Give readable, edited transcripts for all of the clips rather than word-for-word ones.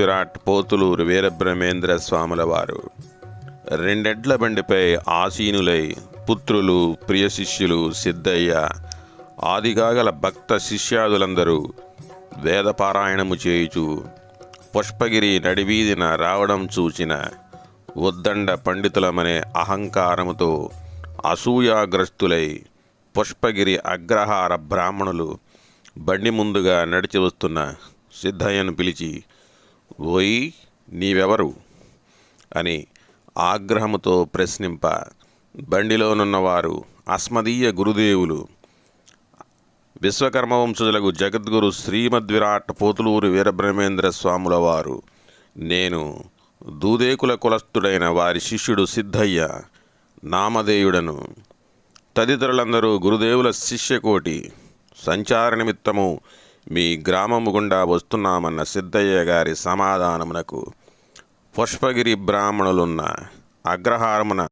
శ్రీమద్విరాట్ పోతులూరు వీరబ్రహ్మేంద్ర స్వాముల వారు రెండెడ్ల బండిపై ఆసీనులై పుత్రులు, ప్రియ శిష్యులు సిద్ధయ్య ఆదిగాగల భక్త శిష్యాదులందరూ వేదపారాయణము చేయుచు పుష్పగిరి నడివీధిన రావడం చూచిన ఉద్దండ పండితులమనే అహంకారముతో అసూయాగ్రస్తులై పుష్పగిరి అగ్రహార బ్రాహ్మణులు బండి ముందుగా నడిచి వస్తున్న సిద్ధయ్యను పిలిచి, ఓయ్ నీవెవరు అని ఆగ్రహముతో ప్రశ్నింప, బండిలోనున్నవారు అస్మదీయ గురుదేవులు విశ్వకర్మవంశజులకు జగద్గురు శ్రీమద్విరాట్ పోతులూరు వీరబ్రహ్మేంద్ర స్వాముల వారు, నేను దూదేకుల కులస్థుడైన వారి శిష్యుడు సిద్ధయ్య నామధేయుడను. తదితరులందరూ గురుదేవుల శిష్యకోటి సంచార నిమిత్తము మీ గ్రామము గుండా వస్తున్నామన్న సిద్ధయ్య గారి సమాధానమునకు పుష్పగిరి బ్రాహ్మణులున్న అగ్రహారమున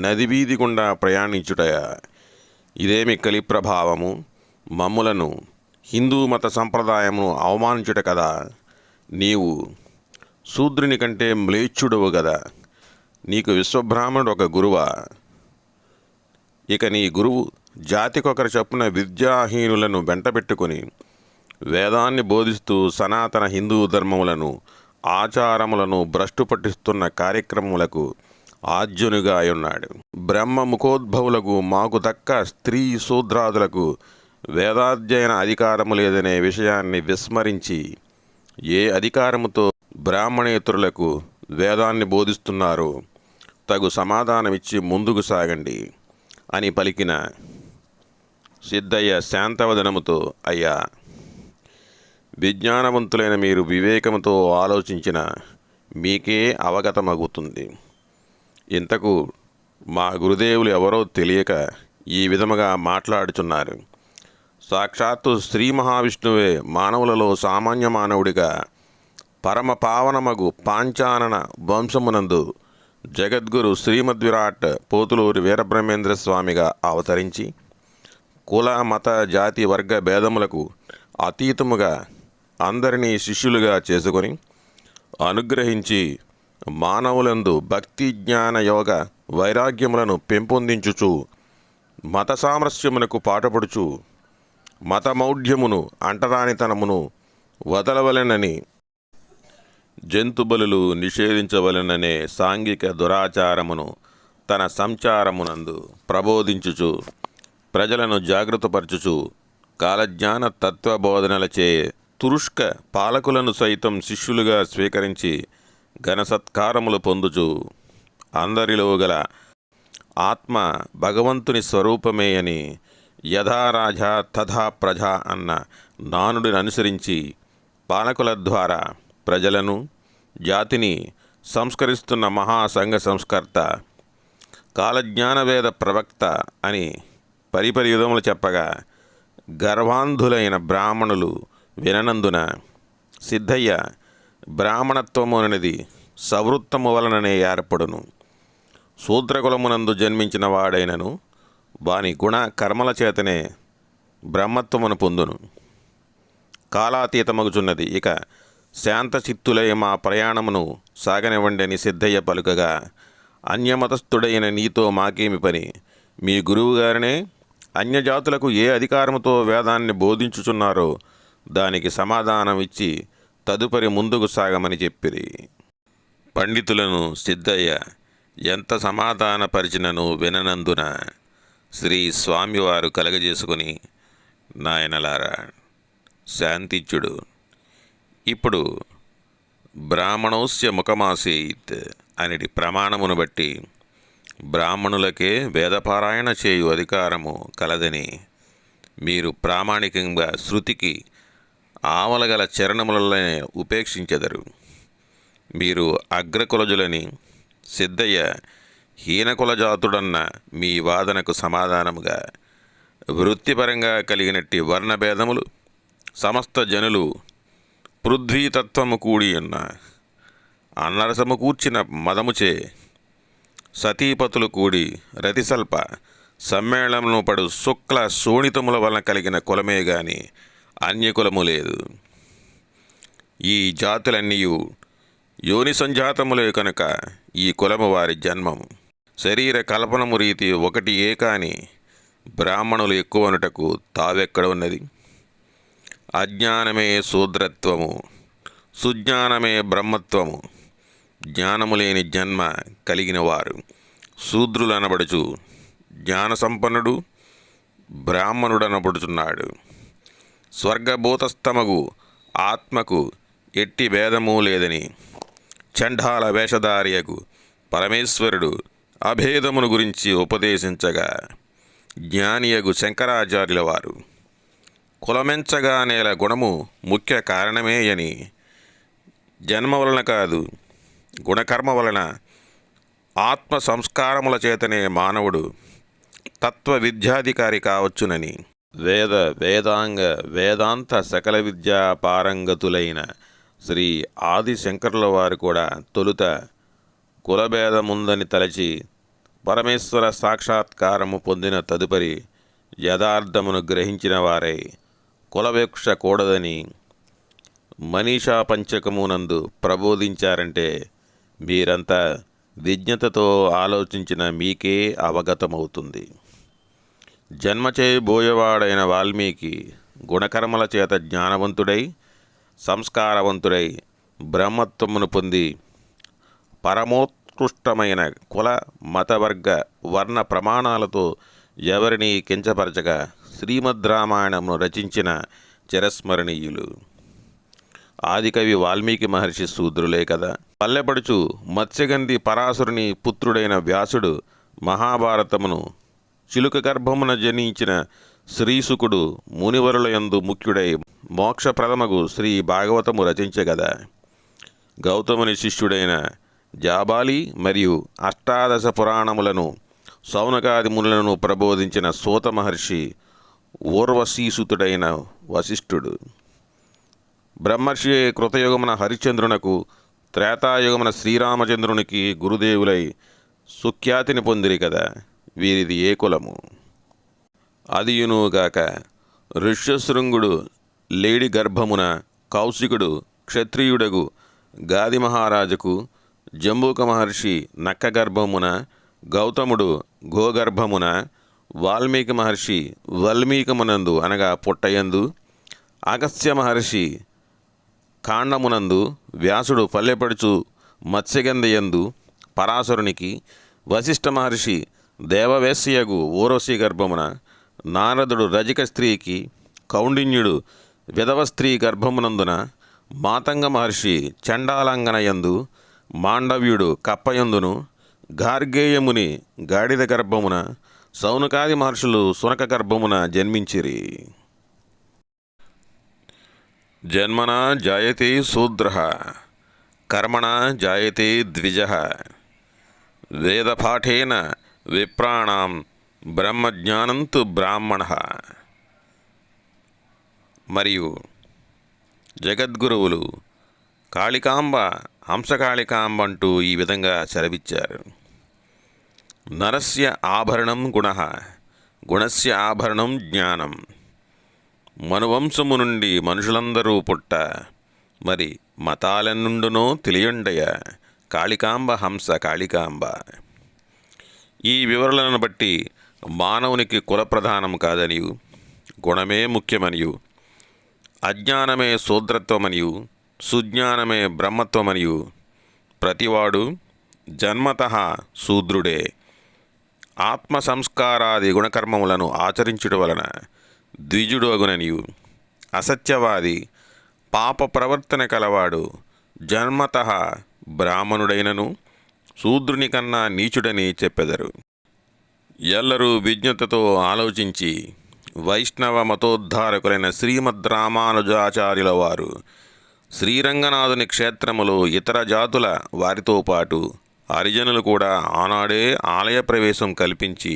నదివీధి గుండా ప్రయాణించుటయ ఇదేమి కలి ప్రభావము, మమ్ములను హిందూ మత సంప్రదాయమును అవమానించుట కదా, నీవు శూద్రుని కంటే మ్లేచ్ఛుడవు గదా, నీకు విశ్వబ్రాహ్మణుడు ఒక గురువా? ఇక నీ గురువు జాతికొకరి చొప్పున విద్యాహీనులను వెంటబెట్టుకుని వేదాన్ని బోధిస్తూ సనాతన హిందూ ధర్మములను ఆచారములను భ్రష్టు పట్టిస్తున్న కార్యక్రమములకు ఆద్యునిగా ఉన్నాడు. బ్రహ్మ ముఖోద్భవులకు మాకు దక్క స్త్రీ శూద్రాదులకు వేదాధ్యయన అధికారము లేదనే విషయాన్ని విస్మరించి ఏ అధికారముతో బ్రాహ్మణేతరులకు వేదాన్ని బోధిస్తున్నారో తగు సమాధానమిచ్చి ముందుకు సాగండి అని పలికిన సిద్ధయ్య శాంతవదనముతో, అయ్యా, విజ్ఞానవంతులైన మీరు వివేకముతో ఆలోచించిన మీకే అవగతమగుతుంది. ఇంతకు మా గురుదేవులు ఎవరో తెలియక ఈ విధముగా మాట్లాడుచున్నారు. సాక్షాత్తు శ్రీ మహావిష్ణువే మానవులలో సామాన్య మానవుడిగా పరమ పావనమగు పాంచానన వంశమునందు జగద్గురు శ్రీమద్విరాట్ పోతులూరి వీరబ్రహ్మేంద్ర స్వామిగా అవతరించి కుల మత జాతి వర్గ భేదములకు అతీతముగా అందరినీ శిష్యులుగా చేసుకొని అనుగ్రహించి మానవులందు భక్తి జ్ఞాన యోగ వైరాగ్యములను పెంపొందించుచు మత సామరస్యమునకు పాటుపడుచు మతమౌఢ్యమును అంటరానితనమును వదలవలెనని జంతుబలులు నిషేధించవలెననే సాంఘిక దురాచారమును తన సంచారమునందు ప్రబోధించుచు ప్రజలను జాగృతపరచుచు కాలజ్ఞాన తత్వబోధనలచే తురుష్క పాలకులను సైతం శిష్యులుగా స్వీకరించి ఘనసత్కారములు పొందుచు అందరిలో గల ఆత్మ భగవంతుని స్వరూపమే అని యథా రాజా తథా ప్రజ అన్న నానుడిని అనుసరించి పాలకుల ద్వారా ప్రజలను జాతిని సంస్కరిస్తున్న మహాసంఘ సంస్కర్త కాలజ్ఞానవేద ప్రవక్త అని పరిపరి విధములు చెప్పగా గర్వాంధులైన బ్రాహ్మణులు విననందున సిద్ధయ్య బ్రాహ్మణత్వము అనేది సవృత్తము వలననే ఏర్పడును. శూద్రకులమునందు జన్మించిన వాడైనను వాని గుణ కర్మల చేతనే బ్రహ్మత్వమును పొందును. కాలాతీతమగుచున్నది, ఇక శాంతచిత్తులై మా ప్రయాణమును సాగనివ్వండి అని సిద్ధయ్య పలుకగా, అన్యమతస్థుడైన నీతో మాకేమి పని, మీ గురువుగారినే అన్యజాతులకు ఏ అధికారముతో వేదాన్ని బోధించుచున్నారో దానికి సమాధానం ఇచ్చి తదుపరి ముందుకు సాగమని చెప్పిరి. పండితులను సిద్ధయ్య ఎంత సమాధానపరిచినను విననందున శ్రీ స్వామివారు కలగజేసుకుని, నాయనలారా శాంతిచ్యుడు, ఇప్పుడు బ్రాహ్మణోస్య ముఖమాసేత్ అనిటి ప్రమాణమును బట్టి బ్రాహ్మణులకే వేదపారాయణ చేయు అధికారము కలదని మీరు ప్రామాణికంగా శృతికి ఆవలగల చరణములనే ఉపేక్షించెదరు. మీరు అగ్రకులజులని సిద్ధయ్య హీనకులజాతుడన్న మీ వాదనకు సమాధానముగా వృత్తిపరంగా కలిగినట్టి వర్ణభేదములు సమస్త జనులు పృథ్వీతత్వము కూడి ఉన్న అన్నరసము కూర్చిన మదముచే సతీపతులు కూడి రతిసల్ప సమ్మేళనము పడు శుక్ల శోణితముల వలన కలిగిన కులమే గాని అన్యకులము లేదు. ఈ జాతులన్నీయు యోని సంజాతములే కనుక ఈ కులము వారి జన్మము. శరీర కల్పనము రీతి ఒకటి ఏ కాని బ్రాహ్మణులు ఎక్కువనుటకు తావెక్కడ ఉన్నది? అజ్ఞానమే శూద్రత్వము, సుజ్ఞానమే బ్రహ్మత్వము. జ్ఞానము లేని జన్మ కలిగిన వారు శూద్రులనబడుచు, జ్ఞాన సంపన్నుడు బ్రాహ్మణుడనబడుచున్నాడు. స్వర్గభూతస్థమగు ఆత్మకు ఎట్టి భేదము లేదని చండాల వేషధారియకు పరమేశ్వరుడు అభేదమును గురించి ఉపదేశించగా, జ్ఞానియగు శంకరాచార్యుల వారు కులమెంచగా నేల గుణము ముఖ్య కారణమే అని, జన్మ వలన కాదు గుణకర్మ వలన ఆత్మ సంస్కారముల చేతనే మానవుడు తత్వ విద్యాధికారి కావచ్చునని, వేదాంగ వేదాంత సకల విద్యా పారంగతులైన శ్రీ ఆదిశంకరుల వారు కూడా తొలుత కులభేదముందని తలచి పరమేశ్వర సాక్షాత్కారము పొందిన తదుపరి యథార్థమును గ్రహించిన వారై కులవేక్ష కూడదని మనీషా పంచకమునందు ప్రబోధించారంటే మీరంతా విజ్ఞతతో ఆలోచించిన మీకే అవగతమవుతుంది. జన్మ చేయబోయేవాడైన వాల్మీకి గుణకర్మల చేత జ్ఞానవంతుడై సంస్కారవంతుడై బ్రహ్మత్వమును పొంది పరమోత్కృష్టమైన కుల మతవర్గ వర్ణ ప్రమాణాలతో ఎవరిని కించపరచగా శ్రీమద్ రామాయణమును రచించిన చిరస్మరణీయులు. ఆదికవి వాల్మీకి మహర్షి శూద్రులే కదా. పల్లెపడుచు మత్స్యగంధి పరాశరుని పుత్రుడైన వ్యాసుడు మహాభారతమును చిలుక గర్భమున జనించిన శ్రీసుకుడు మునివరుల యందు ముఖ్యుడై మోక్షప్రదమగు శ్రీ భాగవతము రచించగదా. గౌతముని శిష్యుడైన జాబాలి మరియు అష్టాదశ పురాణములను సౌనకాది మునులను ప్రబోధించిన సూత మహర్షి ఊర్వశీసుతుడైన వశిష్ఠుడు. బ్రహ్మర్షి కృతయుగమున హరిశ్చంద్రునకు, త్రేతాయుగమున శ్రీరామచంద్రునికి గురుదేవులై సుఖ్యాతిని పొందిరి కదా. వీరిది ఏ కులము? అదియునుగాక ఋష్యశృంగుడు లేడి గర్భమున, కౌశికుడు క్షత్రియుడగు గాది మహారాజుకు, జంబూక మహర్షి నక్క గర్భమున, గౌతముడు గోగర్భమున, వాల్మీకి మహర్షి వల్మీకమునందు అనగా పుట్టయందు, అగస్త్య మహర్షి కాండమునందు, వ్యాసుడు పల్లెపడుచు మత్స్యగంధయందు పరాశరునికి, వశిష్ఠ మహర్షి దేవవేశ్యగు ఊర్వశి గర్భమున, నారదుడు రజిక స్త్రీకి, కౌండిన్యుడు విధవ స్త్రీ గర్భమునందున, మాతంగ మహర్షి చండాలంగనయందు, మాండవ్యుడు కప్పయందును, గార్గేయముని గాడిద గర్భమున, సౌనకాది మహర్షులు సునక గర్భమున జన్మించిరి. జన్మనా జాయతే శూద్రః, కర్మణా జాయతే ద్విజః, వేదపాఠేన విప్రాణాం బ్రహ్మజ్ఞానంతు బ్రాహ్మణః. మరియు జగద్గురువులు కాళికాంబ హంసకాళికాంబ అంటూ ఈ విధంగా సెలవిచ్చారు. నరస్య ఆభరణం గుణః, గుణస్య ఆభరణం జ్ఞానం. మనువంశము నుండి మనుషులందరూ పుట్ట, మరి మతాలెన్నుండునో తెలియండయ, కాళికాంబ హంస కాళికాంబ. ఈ వివరణలను బట్టి మానవునికి కులప్రధానం కాదనియు, గుణమే ముఖ్యమనియు, అజ్ఞానమే శూద్రత్వమనియు, సుజ్ఞానమే బ్రహ్మత్వమనియు, ప్రతివాడు జన్మతః శూద్రుడే ఆత్మ సంస్కారాది గుణకర్మములను ఆచరించుట వలన ద్విజుడు అగుననియు, అసత్యవాది పాప ప్రవర్తన కలవాడు జన్మతః బ్రాహ్మణుడైనను శూద్రుని కన్నా నీచుడని చెప్పెదరు. ఎల్లరూ విజ్ఞతతో ఆలోచించి వైష్ణవ మతోద్ధారకులైన శ్రీమద్ రామానుజాచార్యుల వారు శ్రీరంగనాథుని క్షేత్రములో ఇతర జాతుల వారితో పాటు హరిజనులు కూడా ఆనాడే ఆలయ ప్రవేశం కల్పించి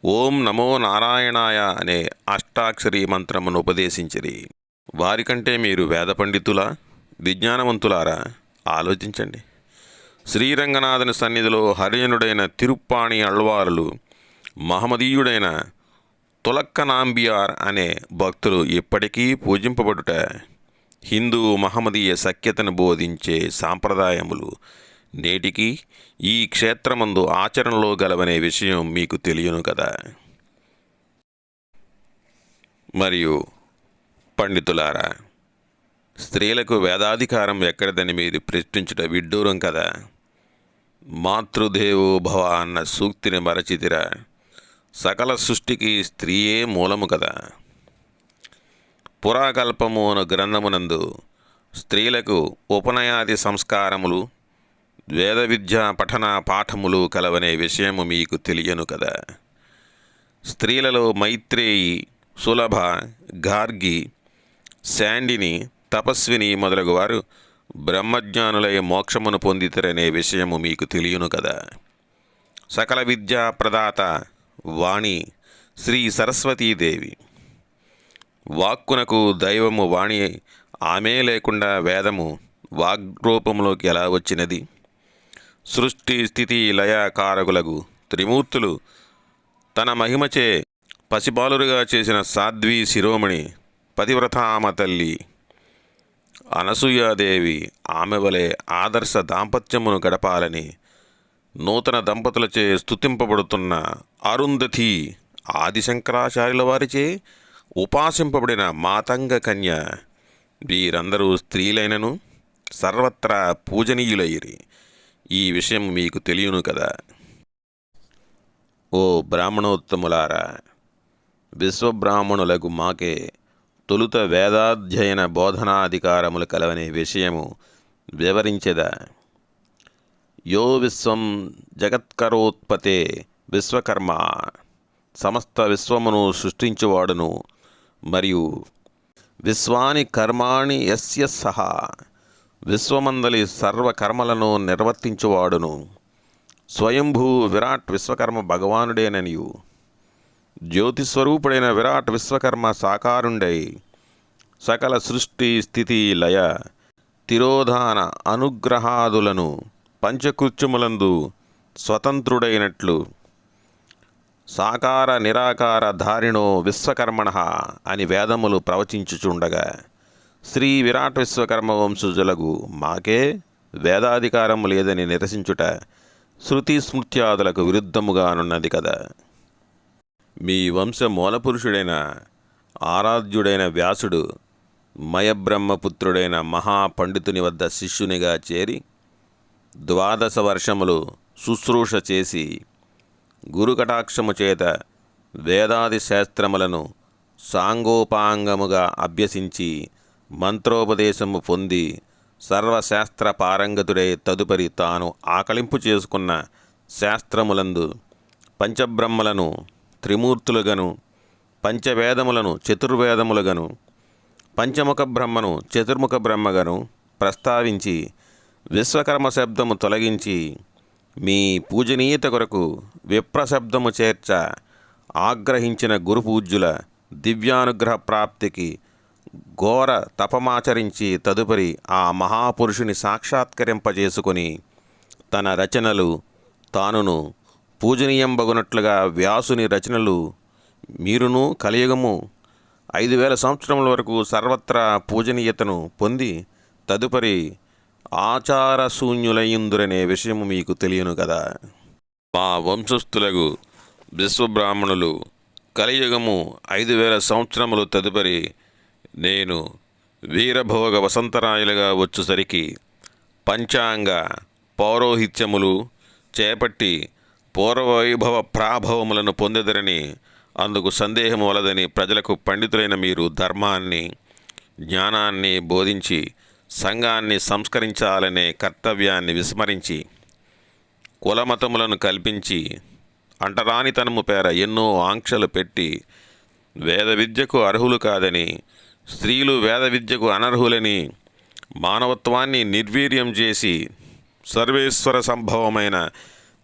ఓం నమో నారాయణాయ అనే అష్టాక్షరీ మంత్రమును ఉపదేశించిరి. వారికంటే మీరు వేద పండితులా, విజ్ఞానవంతులారా? ఆలోచించండి. శ్రీరంగనాథుని సన్నిధిలో హరిజనుడైన తిరుప్పాణి అళ్వారులు, మహమదీయుడైన తులక్కనాంబియార్ అనే భక్తులు ఇప్పటికీ పూజింపబడుట హిందూ మహమ్మదీయ సఖ్యతను బోధించే సాంప్రదాయములు నేటికి ఈ క్షేత్రమందు ఆచరణలో గలవనే విషయం మీకు తెలియను కదా. మరియు పండితులారా, స్త్రీలకు వేదాధికారం ఎక్కడిదని మీరు ప్రశ్నించుట విడ్డూరం కదా. మాతృదేవో భవ అన్న సూక్తిని మరచితిరా. సకల సృష్టికి స్త్రీయే మూలము కదా. పురాకల్పము అను గ్రంథమునందు స్త్రీలకు ఉపనయాది సంస్కారములు, వేద విద్యా పఠన పాఠములు కలవనే విషయము మీకు తెలియను కదా. స్త్రీలలో మైత్రేయి, సులభ, గార్గి, శాండిని, తపస్విని మొదలగు వారు బ్రహ్మజ్ఞానులై మోక్షమును పొందితరనే విషయము మీకు తెలియను కదా. సకల విద్యా ప్రదాత వాణి శ్రీ సరస్వతీదేవి. వాక్కునకు దైవము వాణి. ఆమె లేకుండా వేదము వాగ్రూపంలోకి ఎలా వచ్చినది? సృష్టి స్థితి లయ కారకులకు త్రిమూర్తులు తన మహిమచే పసిబాలురుగా చేసిన సాధ్వి శిరోమణి పతివ్రతామ తల్లి అనసూయాదేవి ఆమె వలె ఆదర్శ దాంపత్యమును గడపాలని నూతన దంపతులచే స్తుతింపబడుతున్న అరుంధతి ఆదిశంకరాచార్యుల వారిచే ఉపాసింపబడిన మాతంగ కన్య, వీరందరూ స్త్రీలైనను సర్వత్రా పూజనీయులైరి. ఈ విషయం మీకు తెలియను కదా. ఓ బ్రాహ్మణోత్తములారా, విశ్వబ్రాహ్మణులకు మాకే తొలుత వేదాధ్యయన బోధనాధికారములు కలవనే విషయము వివరించెదా. యో విశ్వం జగత్కరోత్పతే విశ్వకర్మ. సమస్త విశ్వమును సృష్టించువాడును మరియు విశ్వాని కర్మాణి యస్య సహా, విశ్వమందలి సర్వకర్మలను నిర్వర్తించువాడును స్వయంభూ విరాట్ విశ్వకర్మ భగవానుడేననియు. జ్యోతిస్వరూపుడైన విరాట్ విశ్వకర్మ సాకారుండై సకల సృష్టి స్థితి లయ తిరోధాన అనుగ్రహాదులను పంచకృత్యములందు స్వతంత్రుడైనట్లు సాకార నిరాకార ధారిణో విశ్వకర్మణ అని వేదములు ప్రవచించుచుండగా, శ్రీ విరాట్ విశ్వకర్మ వంశజులకు మాకే వేదాధికారము లేదని నిరసించుట శృతి స్మృత్యాదులకు విరుద్ధముగానున్నది కదా. మీ వంశ మూలపురుషుడైన ఆరాధ్యుడైన వ్యాసుడు మయబ్రహ్మపుత్రుడైన మహాపండితుని వద్ద శిష్యునిగా చేరి 12 వర్షములు శుశ్రూష చేసి గురుకటాక్షము చేత వేదాది శాస్త్రములను సాంగోపాంగముగా అభ్యసించి మంత్రోపదేశము పొంది సర్వశాస్త్ర పారంగతుడై తదుపరి తాను ఆకలింపు చేసుకున్న శాస్త్రములందు పంచబ్రహ్మలను త్రిమూర్తులుగను, పంచవేదములను చతుర్వేదములుగను, పంచముఖ బ్రహ్మను చతుర్ముఖ బ్రహ్మగను ప్రస్తావించి విశ్వకర్మ శబ్దము తొలగించి మీ పూజనీయత కొరకు విప్రశబ్దము చేర్చ ఆగ్రహించిన గురుపూజ్యుల దివ్యానుగ్రహ ప్రాప్తికి ఘోర తపమాచరించి తదుపరి ఆ మహాపురుషుని సాక్షాత్కరింపజేసుకొని తన రచనలు తానును పూజనీయంబగునట్లుగా వ్యాసుని రచనలు మీరును కలియుగము 5000 సంవత్సరముల వరకు సర్వత్రా పూజనీయతను పొంది తదుపరి ఆచారశూన్యులయ్యుందురనే విషయము మీకు తెలియను కదా. మా వంశస్థులకు విశ్వబ్రాహ్మణులు కలియుగము 5000 సంవత్సరములు తదుపరి నేను వీరభోగ వసంతరాయులుగా వచ్చుసరికి పంచాంగ పౌరోహిత్యములు చేపట్టి పూర్వవైభవ ప్రాభవములను పొందెదరని అందుకు సందేహం వలదని ప్రజలకు పండితులైన మీరు ధర్మాన్ని జ్ఞానాన్ని బోధించి సంఘాన్ని సంస్కరించాలనే కర్తవ్యాన్ని విస్మరించి కులమతములను కల్పించి అంటరానితనము పేర ఎన్నో ఆంక్షలు పెట్టి వేద విద్యకు అర్హులు కాదని, స్త్రీలు వేద విద్యకు అనర్హులని మానవత్వాన్ని నిర్వీర్యం చేసి సర్వేశ్వర సంభవమైన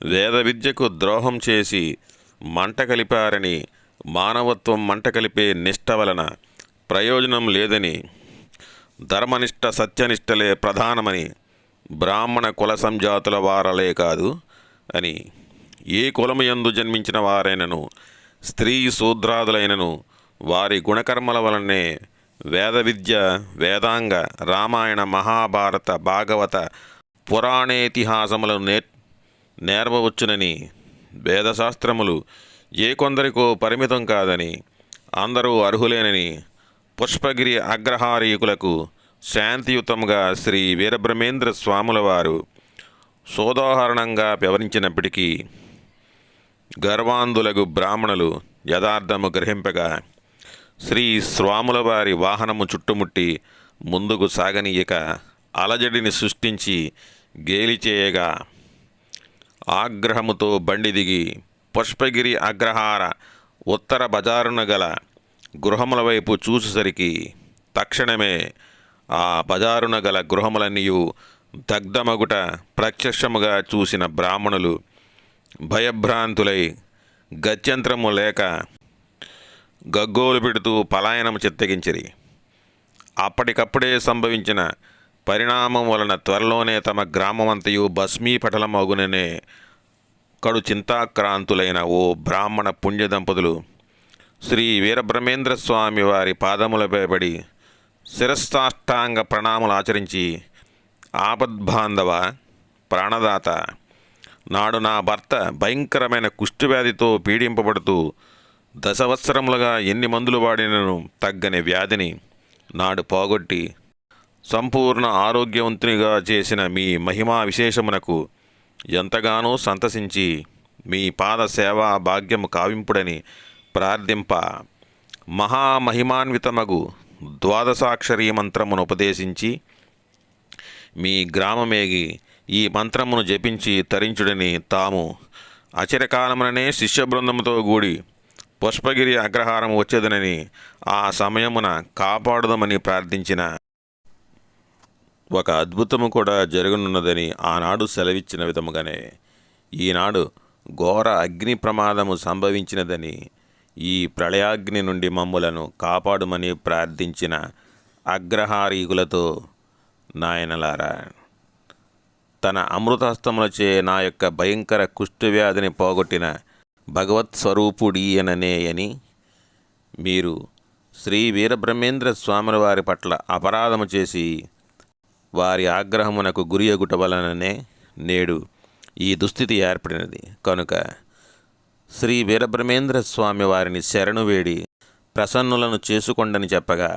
వేద విద్యకు ద్రోహం చేసి మంట కలిపారని, మానవత్వం మంట కలిపే నిష్ట వలన ప్రయోజనం లేదని, ధర్మనిష్ట సత్యనిష్టలే ప్రధానమని, బ్రాహ్మణ కుల సంజాతుల వారలే కాదు అని, ఏ కులముయందు జన్మించిన వారైనను స్త్రీ శూద్రాదులైనను వారి గుణకర్మల వలనే వేద విద్య, వేదాంగ, రామాయణ, మహాభారత, భాగవత, పురాణేతిహాసములను నేర్వవచ్చునని, వేదశాస్త్రములు ఏ కొందరికో పరిమితం కాదని, అందరూ అర్హులేనని పుష్పగిరి అగ్రహారీకులకు శాంతియుతంగా శ్రీ వీరబ్రహ్మేంద్ర స్వాముల వారు సోదాహరణంగా వివరించినప్పటికీ గర్వాంధులగు బ్రాహ్మణులు యథార్థము గ్రహింపగా శ్రీ స్వాముల వారి వాహనము చుట్టుముట్టి ముందుకు సాగనీయక అలజడిని సృష్టించి గేలి చేయగా ఆగ్రహముతో బండి దిగి పుష్పగిరి అగ్రహార ఉత్తర బజారున గల గృహముల వైపు చూసేసరికి తక్షణమే ఆ బజారున గల గృహములన్నీయు దగ్ధమగుట ప్రత్యక్షముగా చూసిన బ్రాహ్మణులు భయభ్రాంతులై గత్యంతరము లేక గగ్గోలు పెడుతూ పలాయనము చిత్తగించిరి. అప్పటికప్పుడే సంభవించిన పరిణామం వలన త్వరలోనే తమ గ్రామమంతయు భస్మీపటలమగుననే కడు చింతాక్రాంతులైన ఓ బ్రాహ్మణ పుణ్య దంపతులు శ్రీ వీరబ్రహ్మేంద్ర స్వామి వారి పాదములపై పడి శిరస్థాష్టాంగ ప్రణాములు ఆచరించి, ఆపద్బాంధవ, ప్రాణదాత, నాడు నా భర్త భయంకరమైన కుష్ఠవ్యాధితో పీడింపబడుతూ దశవత్సరములుగా ఎన్ని మందులు వాడినను తగ్గని వ్యాధిని నాడు పోగొట్టి సంపూర్ణ ఆరోగ్యవంతునిగా చేసిన మీ మహిమా విశేషమునకు ఎంతగానో సంతసించి మీ పాద సేవా భాగ్యము కావింపుడని ప్రార్థింప మహామహిమాన్వితమగు ద్వాదశాక్షరీ మంత్రమును ఉపదేశించి మీ గ్రామమేగి ఈ మంత్రమును జపించి తరించుడని తాము అచిరకాలముననే శిష్య బృందముతో కూడి పుష్పగిరి అగ్రహారం వచ్చేదనని ఆ సమయమున కాపాడుదమని ప్రార్థించిన ఒక అద్భుతము కూడా జరగనున్నదని ఆనాడు సెలవిచ్చిన విధముగానే ఈనాడు ఘోర అగ్ని ప్రమాదము సంభవించినదని, ఈ ప్రళయాగ్ని నుండి మమ్ములను కాపాడుమని ప్రార్థించిన అగ్రహారీకులతో, నాయనలారా, తన అమృతహస్తములచే నా యొక్క భయంకర కుష్ఠవ్యాధిని పోగొట్టిన భగవత్ స్వరూపుడీయననేయని మీరు శ్రీ వీరబ్రహ్మేంద్ర స్వాముల వారి పట్ల అపరాధము చేసి వారి ఆగ్రహమునకు గురియగుట వలననే నేడు ఈ దుస్థితి ఏర్పడినది. కనుక శ్రీ వీరబ్రహ్మేంద్ర స్వామి వారిని శరణు వేడి ప్రసన్నులను చేసుకొండని చెప్పగా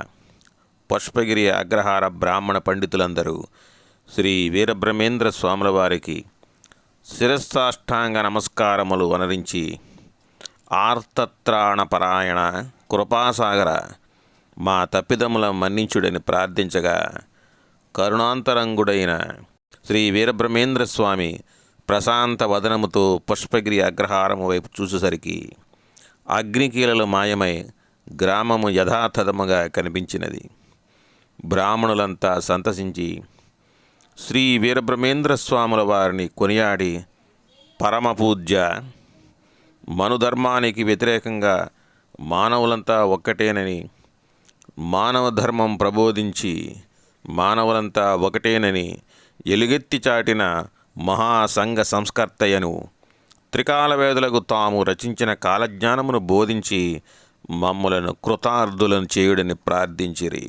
పుష్పగిరి అగ్రహార బ్రాహ్మణ పండితులందరూ శ్రీ వీరబ్రహ్మేంద్ర స్వాముల వారికి శిరస్థాష్టాంగ నమస్కారములు వనరించి, ఆర్తత్రాణపరాయణ కృపాసాగర, మా తప్పిదముల మన్నించుడని ప్రార్థించగా కరుణాంతరంగుడైన శ్రీ వీరబ్రహ్మేంద్ర స్వామి ప్రశాంత వదనముతో పుష్పగిరి అగ్రహారము వైపు చూసేసరికి అగ్నికీలలు మాయమై గ్రామము యథాతథముగా కనిపించినది. బ్రాహ్మణులంతా సంతసించి శ్రీ వీరబ్రహ్మేంద్ర స్వాముల వారిని కొనియాడి, పరమపూజ్య, మనుధర్మానికి వ్యతిరేకంగా మానవులంతా ఒక్కటేనని, మానవ ధర్మం ప్రబోధించి మానవులంతా ఒకటేనని ఎలుగెత్తి చాటిన మహాసంఘ సంస్కర్తయను, త్రికాల వేదులకు తాము రచించిన కాలజ్ఞానమును బోధించి మమ్ములను కృతార్థులను చేయుడని ప్రార్థించిరి.